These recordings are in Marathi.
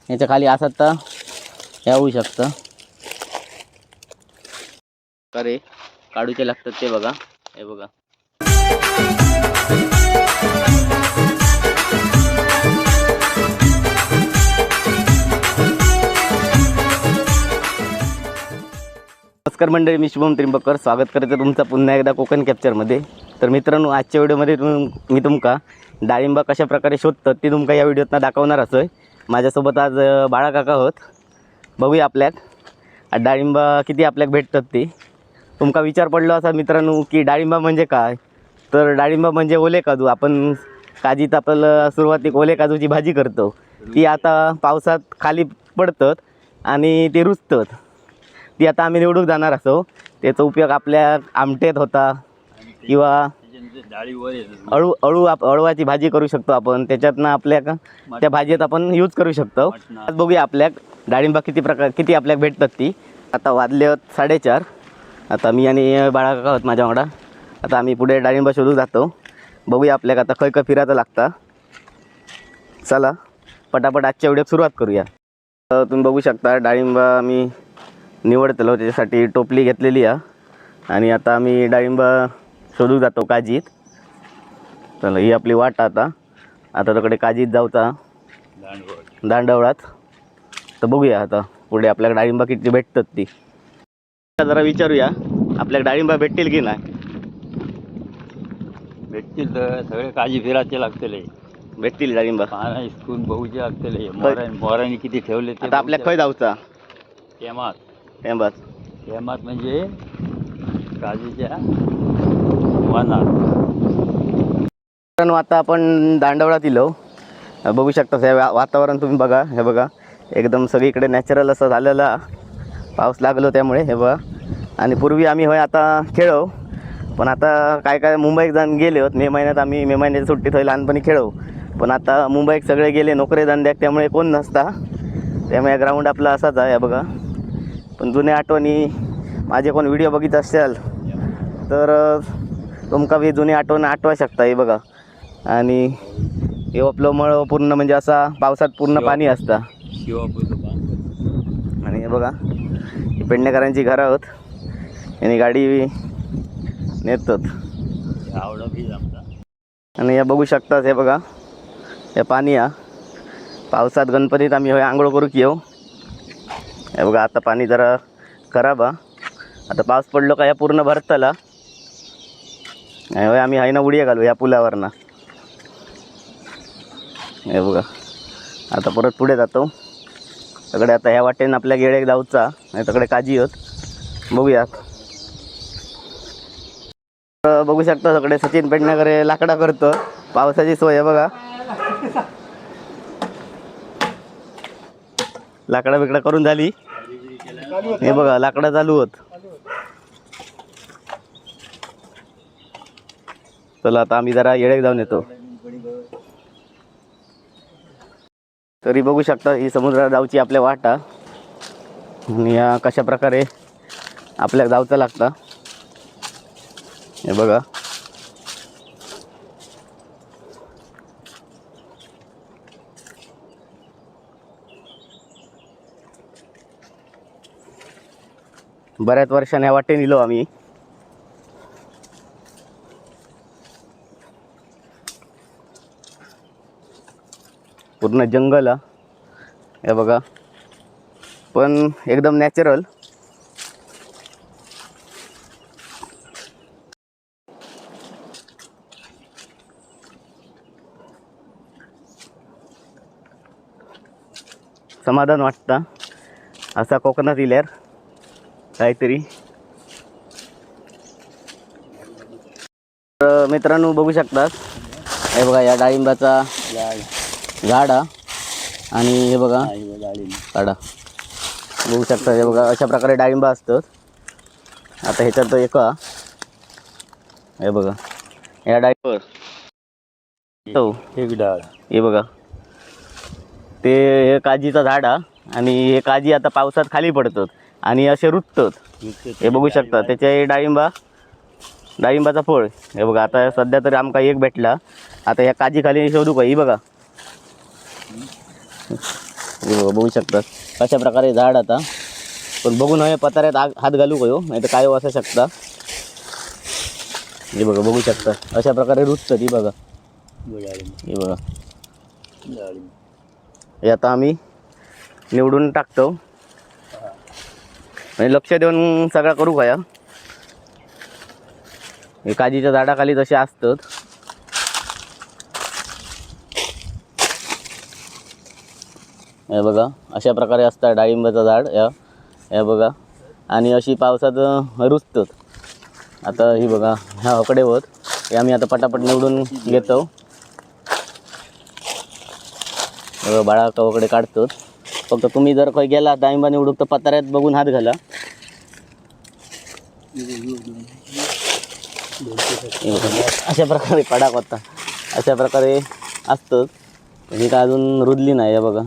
याच्या खाली असत तर हे होऊ शकतं. अरे काढूचे लागतात ते बघा. हे बघा नमस्कार मंडळी, मी शुभम त्रिंबकर स्वागत करते तुमचा पुन्हा एकदा कोकण कॅप्चरमध्ये. तर मित्रांनो, आजच्या व्हिडिओमध्ये मी तुमका डाळिंबा कशा प्रकारे शोधतात ते तुमका या व्हिडिओतनं दाखवणार असोय. माझ्यासोबत आज बाळा काका आहोत. बघूया आपल्याक डाळिंबा किती आपल्याक भेटतात ते. तुमका विचार पडलो असा मित्रांनो की डाळिंबा म्हणजे काय. तर डाळिंबा म्हणजे ओले काजू. आपण काजीत आपलं सुरुवातीक ओले काजूची भाजी करतो. ती आता पावसात खाली पडतात आणि ते रुजतात. ती आता आम्ही निवडून जाणार असो. त्याचा उपयोग आपल्या आमटेत होता किंवा अळूवाची भाजी करू शकतो आपण. त्याच्यातनं आपल्या त्या भाजीत आपण यूज करू शकतो. आज बघूया आपल्याक डाळिंबा किती आपल्याक भेटतात ती. आता वाजले 4:30. आता मी आणि बाळा काका आहोत माझ्या वांगडा. आता आम्ही पुढे डाळिंबा शोधू जातो. बघूया आपल्याक आता खय फिरायचं लागता. चला पटापट आजच्या व्हिडिओत सुरुवात करूया. तुम्ही बघू शकता डाळिंबा मी निवडतलो. त्याच्यासाठी टोपली घेतलेली आहे आणि आता आम्ही डाळिंबा शोधू जातो काजीत. चला ही आपली वाट. आता तिकडे काजीत जाऊचा दांडवळात. तर बघूया आता पुढे आपल्याला डाळिंबा किती भेटतात ती. जरा विचारूया आपल्याला डाळिंबा भेटतील की नाही. भेटतील तर सगळे काजी फिरायचे लागतले. भेटतील डाळिंबा स्कूल बघूचे लागतले. मोरांनी किती ठेवले ते. आता आपल्याला खय जाऊचा. हेमात म्हणजे काजीच्या वनात. आता आपण दांडवळात इलो. बघू शकता हे वातावरण तुम्ही बघा. हे बघा एकदम सगळीकडे नॅचरल असं झालेला. पाऊस लागलो त्यामुळे हे बघा. आणि पूर्वी आम्ही होय आता खेळो, पण आता काय मुंबईत जाऊन गेले होत. मे महिन्याच्या सुट्टीत होय लहानपणी खेळो. पण आता मुंबईत सगळे गेले नोकरी धंद्याक, त्यामुळे कोण नसता. त्यामुळे ग्राउंड आपला असाच आहे बघा. पण जुन्या आठवणी माझे कोण व्हिडिओ बघित असाल तर तुमका बी जुनी आठवण आठवा शकता. हे बघा आणि हे आपलं मळ पूर्ण म्हणजे असा पावसात पूर्ण पाणी असतं. आणि हे बघा ही पेडणेकरांची घरं आहोत. यांनी गाडी नेतात. आणि हे बघू शकतात. हे बघा हे पाणी आहे. पावसात गणपतीत आम्ही होय आंघोळ करू की येऊ. हे बघा आता पाणी जरा खराब आहे. आता पाऊस पडलो का या पूर्ण भरतला. होय आम्ही हायना उडी घालू या पुलावरनं. हे बघा आता परत पुढे जातो. सगळे आता ह्या वाटेनं आपल्या गेळे जाऊचा नाही तिकडे काजी होत. बघूयात. बघू शकता सगळे सचिन पेडणेकर लाकडा करतो. पावसाची सोय आहे बघा. लाकडा बिकडा करून झाली. हे बघा लाकडा चालू होत. चला आता आम्ही जरा येळेक जाऊन येतो. तरी बघू शकता ही समुद्रात जाऊची आपल्या वाटा. आणि या कशा प्रकारे आपल्याला जाऊचं लागतं. हे बघा बऱ्याच वर्षाने वाटे निलो आम्ही. पूर्ण जंगल हे बघा, पण एकदम नॅचरल. समाधान वाटतं असा कोकणात इल्यार काहीतरी. तर मित्रांनो बघू शकतात हे बघा या डाळिंबाचा झाड आणि हे बघा काढा बघू शकता. हे बघा अशा प्रकारे डाळिंबा असतात. आता ह्याच्यात एक हे बघा या डाळिंबावर एक डाळ हे बघा ते हे काजीचं झाड आणि हे काजी आता पावसात खाली पडतात आणि असे रुततात. हे बघू शकता त्याचे डाळिंबा डाळिंबाचा फळ हे बघा. आता सध्या तरी आमका एक भेटला. आता ह्या काजी खाली शोधू का? ही बघा, हे बघा बघू शकतात कशा प्रकारे झाड. आता पण बघून हवे पताऱ्यात हात घालू का हो, नाही तर काय असू शकता. हे बघा बघू शकता अशा प्रकारे रुजतं. ही बघा, हे बघा. हे आता आम्ही निवडून टाकतो. म्हणजे लक्ष देऊन सगळा करू का? या हे काजीच्या झाडाखाली जसे असतात. हे बघा अशा प्रकारे असतं डाळिंबाचं झाड. हे बघा, आणि अशी पावसात रुजतात. आता ही बघा ह्या हकडे होत, हे आम्ही आता पटापट निवडून घेतो. बाळा कवकडे काढतो. फक्त तुम्ही जर काही गेला डाळिंबा निवडूक तर पताऱ्यात बघून हात घाला. अशा प्रकारे पडाक होता, अशा प्रकारे असतं. ही काय अजून रुजली नाही. हे बघा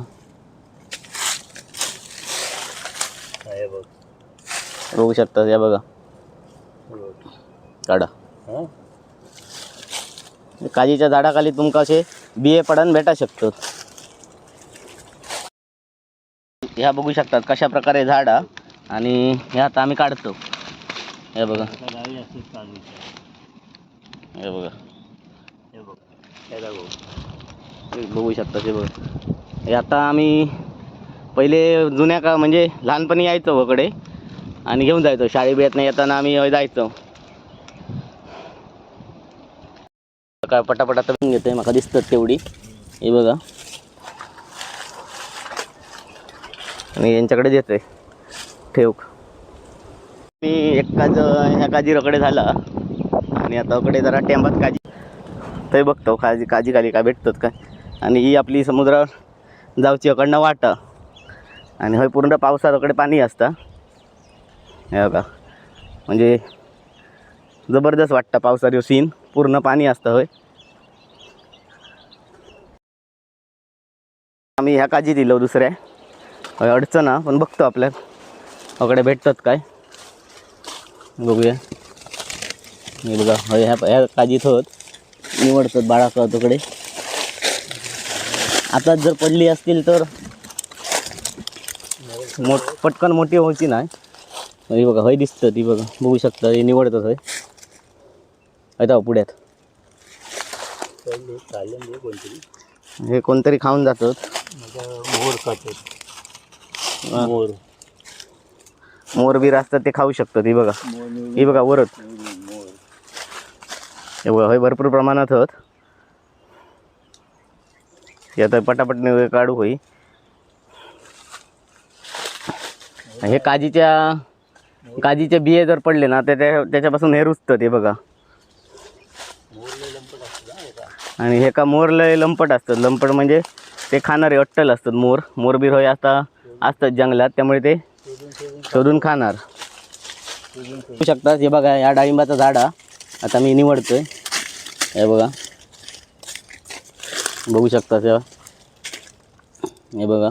बघू शकता. या बघा काढा. काजीच्या झाडाखाली तुमका असे बिये पडून भेटा शकतात. ह्या बघू शकतात कशा प्रकारे झाडा, आणि ह्या आता आम्ही काढतो. हे बघा, हे बघा, बघू शकता. हे बघा, हे आता आम्ही पहिले जुन्या का म्हणजे लहानपणी यायचो वकडे आणि घेऊन जायचो. शाळेत येताना आम्ही जायचो. काय पटापटा तर घेतोय माका दिसतात तेवढी. हे बघा, आणि यांच्याकडे देतोय ठेव. मी एकाच ह्या काजी रकडे झाला, आणि आता कडे जरा टेंबात काजी ते बघतो काजी खाली काय भेटतात काय. आणि ही आपली समुद्रावर जाऊची अकडनं वाटा, आणि हय पूर्ण पावसाकडे पाणी असतं. हे बघा म्हणजे जबरदस्त वाटतं पावसाळी सीन, पूर्ण पाणी असतं. होय आम्ही ह्या काजी दिलो दुसऱ्या. होय अडचण ना, पण बघतो आपल्या अकडे भेटतात काय बघूया. हे बघा होय ह्या काजीत होत निवडतात बाळा तुकडे. आता जर पडली असतील तर पटकन मोठी व्हायची नाही. हे बघा हय दिसतं. ती बघा बघू शकता. हे निवडतात होय. आता पुढ्यात हे कोणतरी खाऊन जातात. मोर बीर असतात ते खाऊ शकतात. ही बघा, ही बघा वरत. हे बघा हय भरपूर प्रमाणात होत. हे आता पटापट काढू होई. हे काजीचे बिये जर पडले ना त्याच्यापासून हे रुजतं. ते बघा, आणि हे का मोर लय लंपट असतात. लंपट म्हणजे ते खाणारे अट्टल असतात. मोरबीर होय आता असतात जंगलात, त्यामुळे ते शोधून खाणार. बघू शकतात. हे बघा या डाळिंबाचा झाड आता मी निवडतोय. हे बघा बघू शकता. हे बघा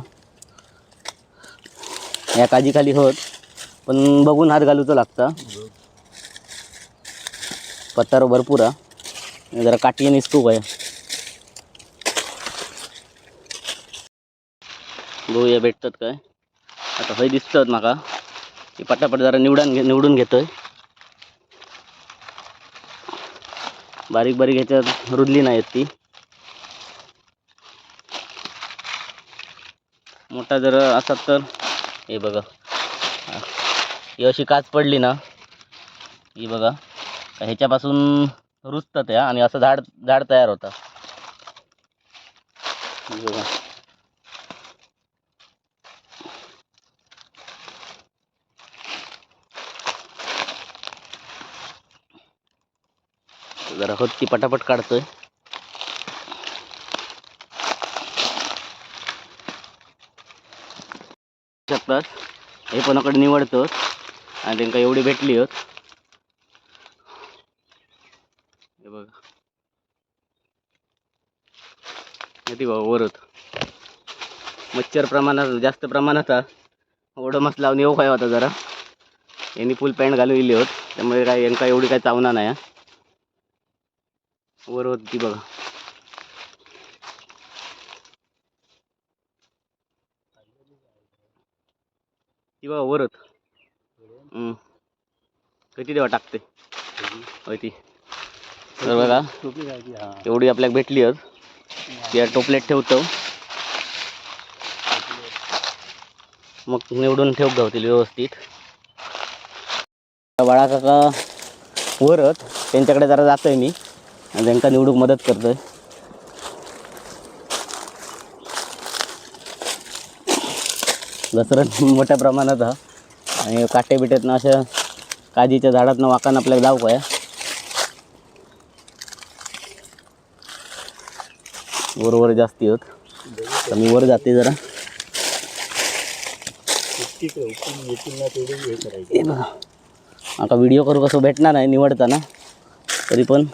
या काजी खाली होत, पण बघून हात घालूचं लागतं. पत्तार भरपूर आहे, जरा काठी निसतो काय. बघूया भेटतात काय. आता हय दिसतात माका. ती पटापट जरा निवडून घेतोय. बारीक बारीक ह्याच्यात रुजली नाहीत ती. मोठा जर असत तर हे बघा, ही अशी काच पडली ना, ही बघा ह्याच्यापासून रुजतात या, आणि असं झाड तयार होतं. बघा जरा हत्ती पटापट काढतोय. शकतात हे कोणाकडे निवडतो, आणि त्यांना एवढी भेटली होत. हे बघा ती बघा वरत मच्छर जास्त प्रमाणात ओढ मस लावून येऊ काय होता. जरा यांनी फुल पॅन्ट घालून इली होत. त्यामुळे काय यांका एवढी काय चावना नाही. वर होती बघा. ती बघा वरच. किती देवा टाकते होय ती. तर बघा एवढी आपल्याला भेटली या टोपल्यात ठेवतो. मग निवडून ठेव गावतील व्यवस्थित. बाळा काका वरच त्यांच्याकडे जरा जातोय मी आणि त्यांना निवडून मदत करतोय. घसरत मोठ्या प्रमाणात हा. आणि काटे बिटेतनं अशा काजीच्या झाडातनं वाकान आपल्याला जाऊ काय. वर जास्ती होत तर मी वर जाते जरा. आता व्हिडिओ करू कसं भेटणार नाही निवडताना, तरी पण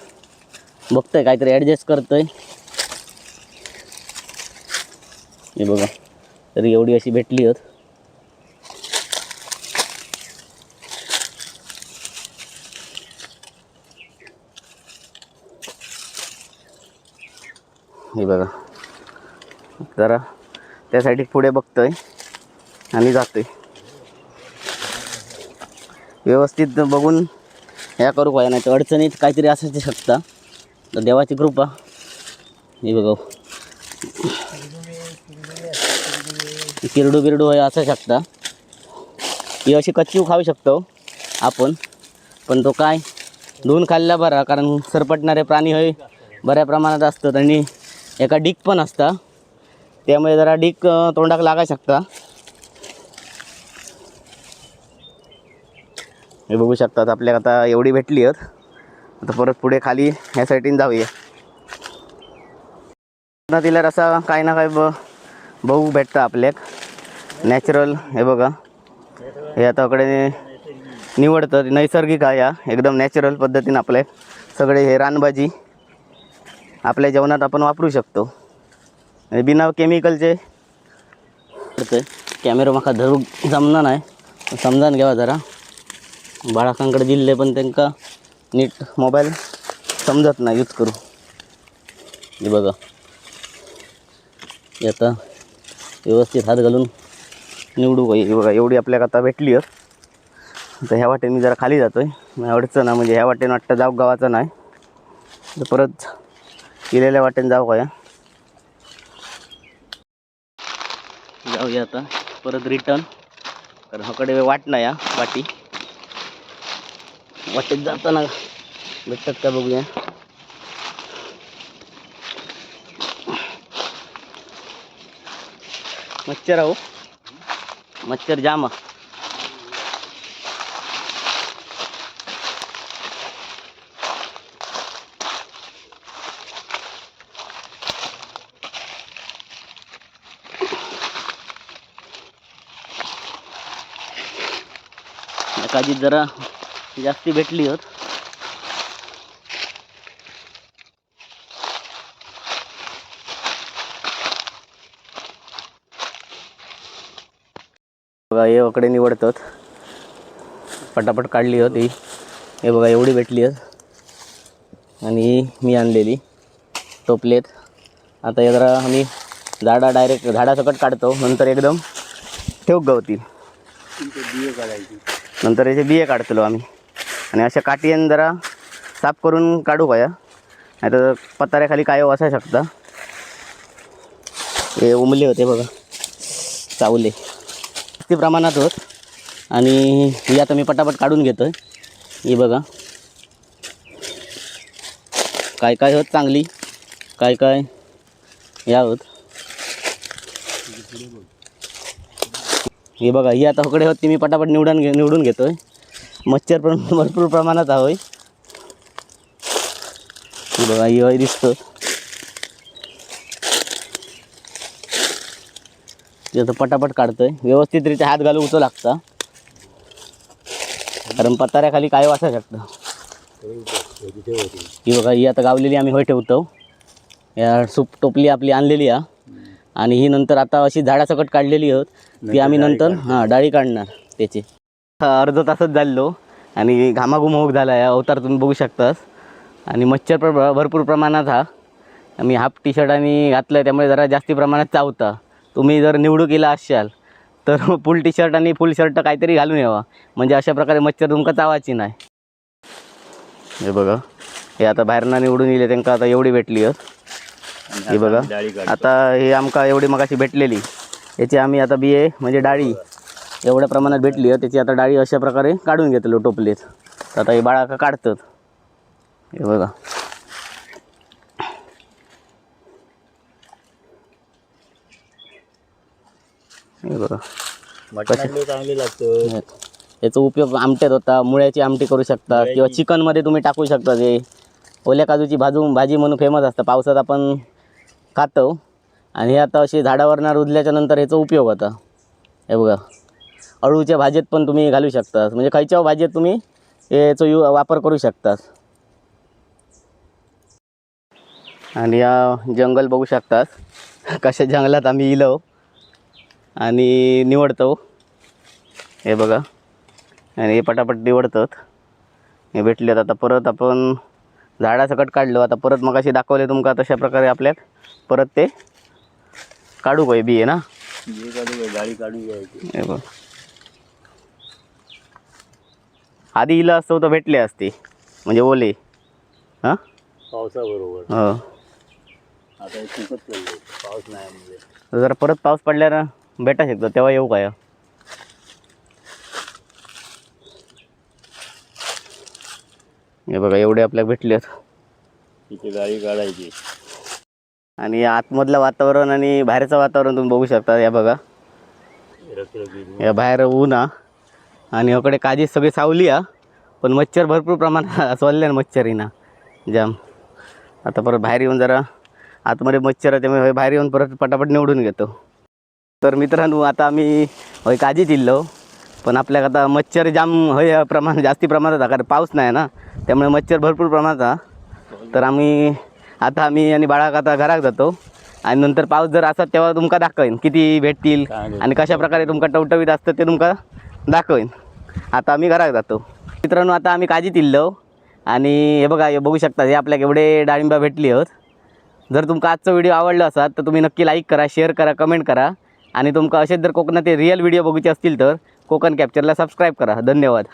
बघतोय काहीतरी ॲडजस्ट करतोय. हे बघा तरी एवढी अशी भेटली होत. हे बघा जरा त्यासाठी पुढे बघतोय आणि जातोय. व्यवस्थित बघून ह्या करू काय, नाही तर अडचणीत काहीतरी असायची शकता. तर देवाची कृपा. हे बघा किरडू बिरडू आहे असू शकता. ही अशी कच्ची खाऊ शकतो आपण, पण तो काय धुवून खाल्ला बरा, कारण सरपटणारे प्राणी हे बऱ्या प्रमाणात असतात आणि एका डीक पण असता, त्यामुळे जरा डीक तोंडाक लागाय शकता. हे बघू शकतात आपल्याला आता एवढी भेटली आहेत. आता परत पुढे खाली ह्या साईडीन जाऊया. तिला असा काही ना काही बघू भेटतं आपल्याक नॅचरल. हे बघा हे आता कडे निवडतं नैसर्गिक आहे. एकदम नॅचरल पद्धतीने आपले सगळे हे रानभाजी आपल्या जेवणात आपण वापरू शकतो. बिना केमिकलचे. कॅमेरा माका धरू जमणार नाही, समजान घ्यावा जरा. बाळाकांकडे दिले पण त्यांना नीट मोबाईल समजत नाही यूज करू. हे बघा हे आता व्यवस्थित हात घालून निवडू काही. हे बघा एवढी आपल्याला आता भेटली आहे. आता ह्या वाटेने मी जरा खाली जातोय. अडचण ना म्हणजे ह्या वाटेने वाटतं जाऊ गावाचा नाही, तर परत केलेल्या वाटेने जाऊ काय. जाऊया आता परत रिटर्न, कारण ह्याकडे वाट नाही वाटी. वाटेत जाताना भेटतात का बघूया. मच्छर आहो, मच्छर जाम. काजी जरा जास्ती भेटली होत. बघा हे वकडे निवडतात, पटापट काढली होती. हे बघा एवढी भेटली आहेत आणि मी आणलेली टोपलेत. आता हे जरा आम्ही डायरेक्ट झाडासकट काढतो, नंतर एकदम ठेवक गावतील. नंतर याचे बिये काढतलो आम्ही आणि अशा काठीने जरा साफ करून काढू काय, नाही तर पताऱ्याखाली काय असाय शकता. हे उमले होते बघा, चावले किती प्रमाणात होत. आणि ही आता मी पटापट काढून घेतोय. ही बघा काय काय होत चांगली, काय काय या होत. हे बघा ही आता हकडे होती, मी पटापट निवडून घेतोय. मच्छर पण भरपूर प्रमाणात आहे. ही बघा ही हय दिसतं. आता पटापट काढतोय. व्यवस्थितरित्या हात घालून उचल लागता, कारण पताऱ्याखाली काय वाचा शकतं. ही बघा ही आता गावलेली आम्ही होय ठेवतो. या सूप टोपली आपली आणलेली आहे आणि ही नंतर आता अशी झाडासकट काढलेली आहोत ती आम्ही नंतर डाळी काढणार त्याची. अर्धा तासच झालो आणि घामाघूम होऊक झाला आहे अवतार तुम्ही बघू शकतास. आणि मच्छर पण भरपूर प्रमाणात हा. आम्ही हाफ टी शर्ट आणि घातलं आहे त्यामुळे जरा जास्ती प्रमाणात चावता. तुम्ही जर निवडुकीला असाल तर फुल टी शर्ट आणि फुल शर्ट काहीतरी घालून यावा, म्हणजे अशा प्रकारे मच्छर तुमका चावायची नाही. हे बघा, हे आता बाहेरनं निवडून येईल त्यांना आता एवढी भेटली आहेत. हे बघा, आता हे आमका एवढी मगाशी भेटलेली याची आम्ही आता बिये म्हणजे डाळी एवढ्या प्रमाणात भेटली आहे त्याची आता डाळी अशा प्रकारे काढून घेतलो टोपलीत. तर आता हे बाळा का काढतात. हे बघा, हे बघा चांगली लागतं. याचा उपयोग आमट्यात होता, मुळ्याची आमटी करू शकता किंवा चिकनमध्ये तुम्ही टाकू शकता. जे ओल्या काजूची भाजी म्हणून फेमस असतं, पावसात आपण खातो. आणि हे आता अशी झाडावरनं रुजल्याच्या नंतर याचा उपयोग होता. हे बघा, अळूच्या भाजीत पण तुम्ही घालू शकता, म्हणजे खायच्या भाजीत तुम्ही याचा वापर करू शकता. आणि या जंगल बघू शकतात कशा जंगलात आम्ही इलो आणि निवडतो. हे बघा, आणि हे पटापट निवडतात. हे भेटलेत. आता परत आपण झाडासकट काढलो. आता परत मग अशी दाखवले तुमका तशा प्रकारे आपल्यात परत ते काढू काय बी आहे ना. डाळी काढून घ्यायची. हे बघ, आधी इलं असतो तर भेटले असते म्हणजे ओले. हां, पावसाबरोबर. हो, आता हे खूपच चाललंय, पाऊस नाही म्हणजे. जरा परत पाऊस पडल्यानं भेटा शकतो तेव्हा येऊ काय. हे बघा, एवढे आपल्याला भेटले आहेत. तिथे डाळी काढायची. आणि आतमधलं वातावरण आणि बाहेरचं वातावरण तुम्ही बघू शकता. या बघा, या बाहेर ऊन आणि इकडे काजी सगळी सावली पण मच्छर भरपूर प्रमाणात सोडले ना मच्छरीना जाम. आता परत बाहेर येऊन जरा आतमध्ये मच्छर त्यामुळे बाहेर येऊन परत पटापट निवडून घेतो. तर मित्रांनो, आता आम्ही काजी दिलो पण आपल्याला आता मच्छर जाम जास्ती प्रमाणात कारण पाऊस नाही ना, त्यामुळे मच्छर भरपूर प्रमाणात. तर आम्ही आणि बाळाक आता घरात जातो आणि नंतर पाऊस जर असतात तेव्हा तुमका दाखवेन किती भेटतील आणि कशा प्रकारे तुमका टवटवीत असतं ते तुमका दाखवेन. आता आम्ही घरात जातो. मित्रांनो, आता आम्ही काजी तिल्लो आणि हे बघा, हे बघू शकता हे आपल्याला एवढे डाळिंबा भेटली आहेत. जर तुमका आजचा व्हिडिओ आवडला असाल तर तुम्ही नक्की लाईक करा, शेअर करा, कमेंट करा. आणि तुमका असेच जर कोकणात रिअल व्हिडिओ बघूचे असतील तर कोकण कॅप्चरला सबस्क्राईब करा. धन्यवाद.